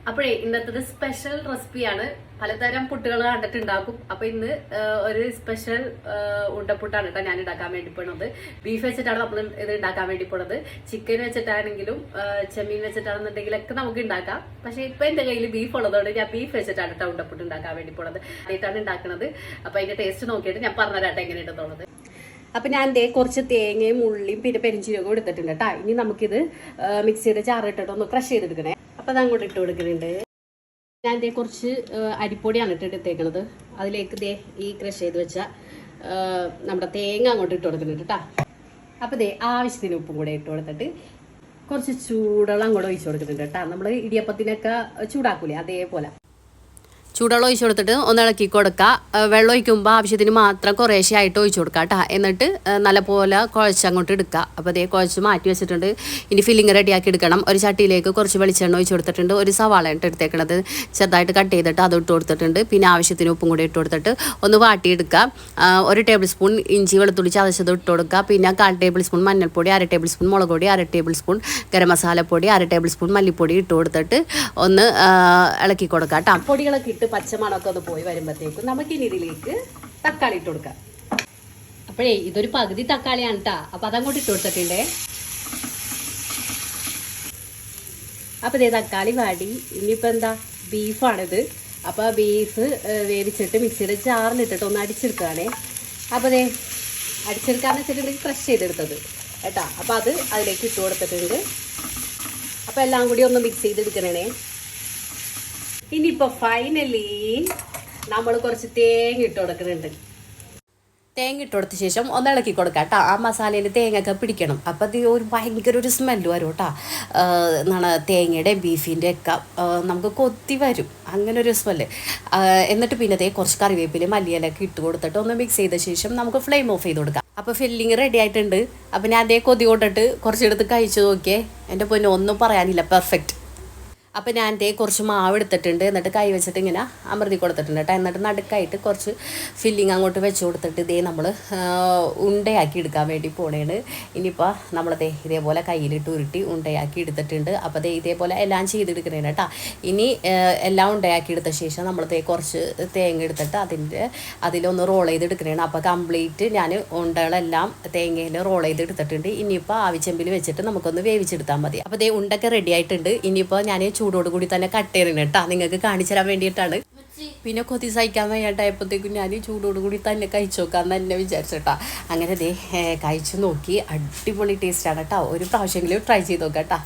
അപ്പോഴേ ഇന്നത്തെ സ്പെഷ്യൽ റെസിപ്പിയാണ്. പലതരം പുട്ടുകൾ കണ്ടിട്ടുണ്ടാക്കും. അപ്പൊ ഇന്ന് ഒരു സ്പെഷ്യൽ ഉണ്ടപ്പുട്ടാണ് കേട്ടോ ഞാൻ ഉണ്ടാക്കാൻ വേണ്ടി പോണത്. ബീഫ് വെച്ചിട്ടാണ് നമ്മൾ ഇത് ഉണ്ടാക്കാൻ വേണ്ടി പോണത്. ചിക്കൻ വെച്ചിട്ടാണെങ്കിലും ചെമ്മീൻ വെച്ചിട്ടാണെന്നുണ്ടെങ്കിലൊക്കെ നമുക്ക് ഉണ്ടാക്കാം. പക്ഷെ ഇപ്പൊ എന്റെ കയ്യിൽ ബീഫ് ഉള്ളതുകൊണ്ട് ഞാൻ ബീഫ് വെച്ചിട്ടാണ് കേട്ടോ ഉണ്ടപ്പുട്ട് ഉണ്ടാക്കാൻ വേണ്ടി പോണത്. ആയിട്ടാണ് ഉണ്ടാക്കുന്നത്. അപ്പൊ അതിന്റെ ടേസ്റ്റ് നോക്കിയിട്ട് ഞാൻ പറഞ്ഞുതരാട്ടെ എങ്ങനെയുണ്ടെന്നുള്ളത്. അപ്പൊ ഞാൻ കുറച്ച് തേങ്ങയും ഉള്ളിയും പിന്നെ പെരിഞ്ചീരകവും എടുത്തിട്ടുണ്ട് കേട്ടോ. ഇനി നമുക്കിത് മിക്സിയുടെ ചാറിട്ടിട്ട് ഒന്ന് ക്രഷ് ചെയ്തെടുക്കണേ. അപ്പൊ അത് അങ്ങോട്ട് ഇട്ട് കൊടുക്കുന്നുണ്ട്. ഞാൻ കുറച്ച് അരിപ്പൊടിയാണ് എടുത്തേക്കണത്. അതിലേക്ക് ഈ ക്രഷ് ചെയ്ത് വെച്ച നമ്മുടെ തേങ്ങ അങ്ങോട്ട് ഇട്ട് കൊടുക്കുന്നുണ്ട് കേട്ടോ. അപ്പൊ ആവശ്യത്തിന് ഉപ്പും കൂടെ ഇട്ട് കൊടുത്തിട്ട് കുറച്ച് ചൂടുവെള്ളം അങ്ങോട്ട് ഒഴിച്ചു കൊടുക്കുന്നുണ്ട് കേട്ടോ. നമ്മൾ ഇടിയപ്പത്തിനൊക്കെ ചൂടാക്കൂലേ അതേപോലെ ചൂടുവെള്ളം ഒഴിച്ചു കൊടുത്തിട്ട് ഒന്ന് ഇളക്കി കൊടുക്കുക. വെള്ളം ഒഴിക്കുമ്പോൾ ആവശ്യത്തിന് മാത്രം കുറേശ്ശെ ആയിട്ട് ഒഴിച്ചു കൊടുക്കുക കേട്ടോ. എന്നിട്ട് നല്ലപോലെ കുഴച്ചങ്ങോട്ട് എടുക്കുക. അപ്പോൾ കുഴച്ച് മാറ്റി വെച്ചിട്ടുണ്ട്. ഇനി ഫില്ലിങ് റെഡിയാക്കി എടുക്കണം. ഒരു ചട്ടിയിലേക്ക് കുറച്ച് വെളിച്ചെണ്ണ ഒഴിച്ചു കൊടുത്തിട്ടുണ്ട്. ഒരു സവാള ഇട്ട് എടുത്തേക്കണത് ചെറുതായിട്ട് കട്ട് ചെയ്തിട്ട് അത് ഇട്ട് കൊടുത്തിട്ടുണ്ട്. പിന്നെ ആവശ്യത്തിന് ഉപ്പും കൂടി ഇട്ട് കൊടുത്തിട്ട് ഒന്ന് വാട്ടിയെടുക്കുക. 1 ടേബിൾ സ്പൂൺ ഇഞ്ചി വെളുത്തുള്ളി ചതച്ചത് ഇട്ട് കൊടുക്കുക. പിന്നെ 1/4 ടേബിൾ സ്പൂൺ മഞ്ഞൾപ്പൊടി, 1/2 ടേബിൾ സ്പൂൺ മുളക് പൊടി, 1/2 ടേബിൾ സ്പൂൺ ഗരം മസാലപ്പൊടി, 1/2 ടേബിൾ സ്പൂൺ മല്ലിപ്പൊടി ഇട്ട് കൊടുത്തിട്ട് ഒന്ന് ഇളക്കി കൊടുക്കുക കേട്ടോ. പൊടികളൊക്കെ ഇട്ട് പച്ചമണമൊക്കെ ഒന്ന് പോയി വരുമ്പോഴത്തേക്കും നമുക്കിനി ഇതിലേക്ക് തക്കാളി ഇട്ട് കൊടുക്കാം. അപ്പോഴേ ഇതൊരു പകുതി തക്കാളിയാണ് കേട്ടോ. അപ്പൊ അതങ്ങോട്ട് ഇട്ട് കൊടുത്തിട്ടുണ്ടേ. അപ്പൊ തക്കാളി വാടി. ഇനിയിപ്പോ എന്താ ബീഫാണിത്. അപ്പൊ ബീഫ് വേവിച്ചിട്ട് മിക്സിയുടെ ജാറിലിട്ടിട്ട് ഒന്ന് അടിച്ചെടുക്കുകയാണേ. അപ്പൊ അടിച്ചെടുക്കാന്ന് വെച്ചിട്ടുണ്ടെങ്കിൽ ക്രഷ് ചെയ്തെടുത്തത് കേട്ടോ. അപ്പൊ അത് അതിലേക്ക് ഇട്ട് കൊടുത്തിട്ടുണ്ട്. അപ്പൊ എല്ലാം കൂടി ഒന്ന് മിക്സ് ചെയ്തെടുക്കണേ. ഇനിയിപ്പോ ഫൈനലി നമ്മൾ കുറച്ച് തേങ്ങ ഇട്ട് കൊടുക്കുന്നുണ്ട്. തേങ്ങ ഇട്ട് കൊടുത്ത ശേഷം ഒന്ന് ഇളക്കി കൊടുക്കാം കേട്ടോ. ആ മസാലയിൽ തേങ്ങയൊക്കെ പിടിക്കണം. അപ്പം അത് ഭയങ്കര ഒരു സ്മെല്ല് വരും കേട്ടോ. എന്താണ് തേങ്ങയുടെ ബീഫിൻ്റെ ഒക്കെ നമുക്ക് കൊത്തി വരും, അങ്ങനെ ഒരു സ്മെല്ല്. എന്നിട്ട് പിന്നെ കുറച്ച് കറിവേപ്പില മല്ലിയിലൊക്കെ ഇട്ട് കൊടുത്തിട്ട് ഒന്ന് മിക്സ് ചെയ്ത ശേഷം നമുക്ക് ഫ്ലെയിം ഓഫ് ചെയ്ത് കൊടുക്കാം. അപ്പോൾ ഫില്ലിങ് റെഡി ആയിട്ടുണ്ട്. അപ്പം ഞാൻ കൊതി കൊണ്ടിട്ട് കുറച്ചെടുത്ത് കഴിച്ചു നോക്കിയേ. എൻ്റെ പൊന്നെ ഒന്നും പറയാനില്ല, പെർഫെക്റ്റ്. അപ്പം ഞാൻ കുറച്ച് മാവ് എടുത്തിട്ടുണ്ട്. എന്നിട്ട് കൈ വെച്ചിട്ട് ഇങ്ങനെ അമർത്തി കൊടുത്തിട്ടുണ്ട് കേട്ടോ. എന്നിട്ട് നടുക്കായിട്ട് കുറച്ച് ഫില്ലിങ് അങ്ങോട്ട് വെച്ച് കൊടുത്തിട്ട് നമ്മൾ ഉണ്ടയാക്കി എടുക്കാൻ വേണ്ടി പോണേണ്. ഇനിയിപ്പോൾ നമ്മൾ ഇതേപോലെ കയ്യിലിട്ട് ഉരുട്ടി ഉണ്ടയാക്കി എടുത്തിട്ടുണ്ട്. അപ്പോൾ ഇതേപോലെ എല്ലാം ചെയ്തെടുക്കണേണ് കേട്ടോ. ഇനി എല്ലാം ഉണ്ടയാക്കി എടുത്ത ശേഷം നമ്മൾ കുറച്ച് തേങ്ങ എടുത്തിട്ട് അതിലൊന്ന് റോൾ ചെയ്തെടുക്കണേണ്. അപ്പോൾ കംപ്ലീറ്റ് ഞാൻ ഉണ്ടകളെല്ലാം തേങ്ങയിൽ റോൾ ചെയ്തെടുത്തിട്ടുണ്ട്. ഇനിയിപ്പോൾ ആവിച്ചെമ്പിൽ വെച്ചിട്ട് നമുക്കൊന്ന് വേവിച്ചെടുത്താൽ മതി. അപ്പോൾ ഉണ്ടൊക്കെ റെഡി ആയിട്ടുണ്ട്. ഇനിയിപ്പോൾ ഞാൻ ചൂടോട് കൂടി തന്നെ കട്ട് ചെയ്യണം കേട്ടോ, നിങ്ങൾക്ക് കാണിച്ചു തരാൻ വേണ്ടിയിട്ടാണ്. പിന്നെ കൊതി സഹിക്കാൻ വയ്യാണ്ടായപ്പോഴത്തേക്കും ഞാൻ ചൂടോട് കൂടി തന്നെ കഴിച്ചു നോക്കാമെന്ന് തന്നെ വിചാരിച്ചേട്ടാ. അങ്ങനെ കഴിച്ചു നോക്കി. അടിപൊളി ടേസ്റ്റാണ് കേട്ടോ. ഒരു പ്രാവശ്യമെങ്കിലും ട്രൈ ചെയ്ത് നോക്കാം കേട്ടോ.